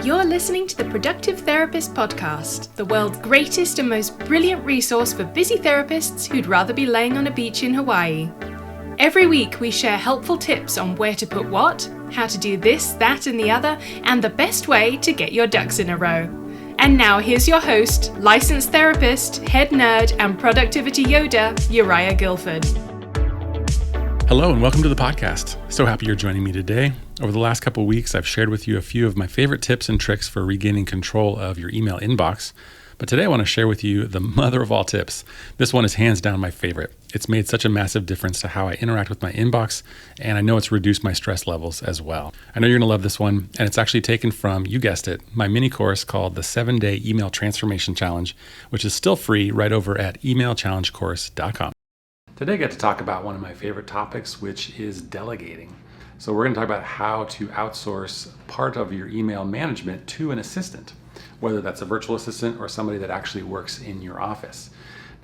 You're listening to the Productive Therapist Podcast, the world's greatest and most brilliant resource for busy therapists who'd rather be laying on a beach in Hawaii. Every week we share helpful tips on where to put what, how to do this, that, and the other, and the best way to get your ducks in a row. And now here's your host, licensed therapist, head nerd, and productivity Yoda, Uriah Guilford. Hello and welcome to the podcast. So happy you're joining me today. Over the last couple of weeks, I've shared with you a few of my favorite tips and tricks for regaining control of your email inbox. But today I want to share with you the mother of all tips. This one is hands down my favorite. It's made such a massive difference to how I interact with my inbox, and I know it's reduced my stress levels as well. I know you're going to love this one, and it's actually taken from, you guessed it, my mini course called the 7-Day Email Transformation Challenge, which is still free right over at emailchallengecourse.com. Today I get to talk about one of my favorite topics, which is delegating. So we're going to talk about how to outsource part of your email management to an assistant, whether that's a virtual assistant or somebody that actually works in your office.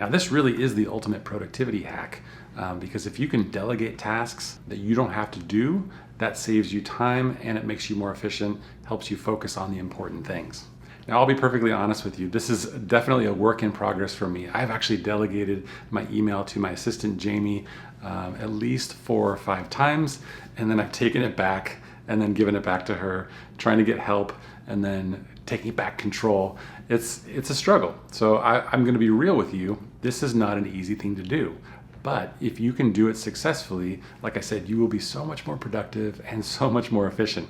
Now this really is the ultimate productivity hack because if you can delegate tasks that you don't have to do, that saves you time and it makes you more efficient, helps you focus on the important things. Now, I'll be perfectly honest with you. This is definitely a work in progress for me. I've actually delegated my email to my assistant, Jamie, at least 4 or 5 times, and then I've taken it back and then given it back to her, trying to get help and then taking back control. It's a struggle. So I'm going to be real with you. This is not an easy thing to do. But if you can do it successfully, like I said, you will be so much more productive and so much more efficient.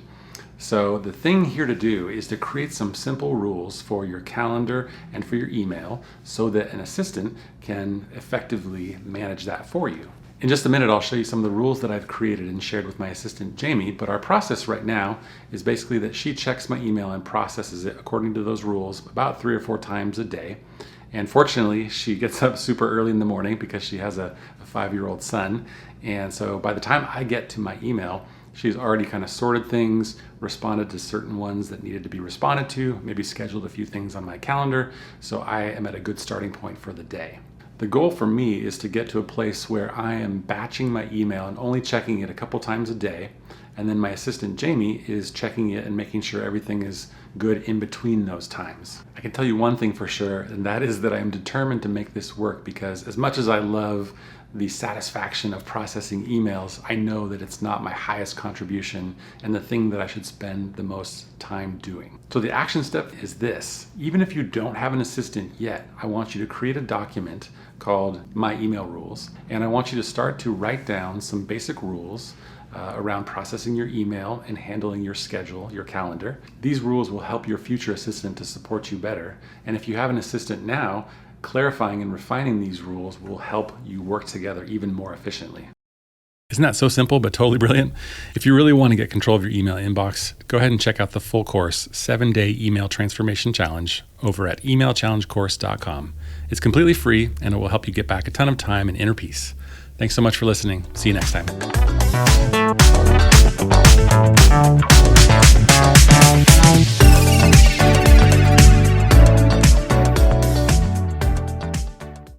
So the thing here to do is to create some simple rules for your calendar and for your email so that an assistant can effectively manage that for you. In just a minute, I'll show you some of the rules that I've created and shared with my assistant, Jamie, but our process right now is basically that she checks my email and processes it according to those rules about 3 or 4 times a day. And fortunately, she gets up super early in the morning because she has a 5-year-old son. And so by the time I get to my email, she's already kind of sorted things, responded to certain ones that needed to be responded to, maybe scheduled a few things on my calendar. So I am at a good starting point for the day. The goal for me is to get to a place where I am batching my email and only checking it a couple times a day. And then my assistant, Jamie, is checking it and making sure everything is good in between those times. I can tell you one thing for sure, and that is that I am determined to make this work because as much as I love the satisfaction of processing emails, I know that it's not my highest contribution and the thing that I should spend the most time doing. So the action step is this. Even if you don't have an assistant yet, I want you to create a document called My Email Rules, and I want you to start to write down some basic rules around processing your email and handling your schedule, your calendar. These rules will help your future assistant to support you better. And if you have an assistant now, clarifying and refining these rules will help you work together even more efficiently. Isn't that so simple but totally brilliant? If you really want to get control of your email inbox, go ahead and check out the full course, 7-Day Email Transformation Challenge, over at emailchallengecourse.com. It's completely free and it will help you get back a ton of time and inner peace. Thanks so much for listening. See you next time.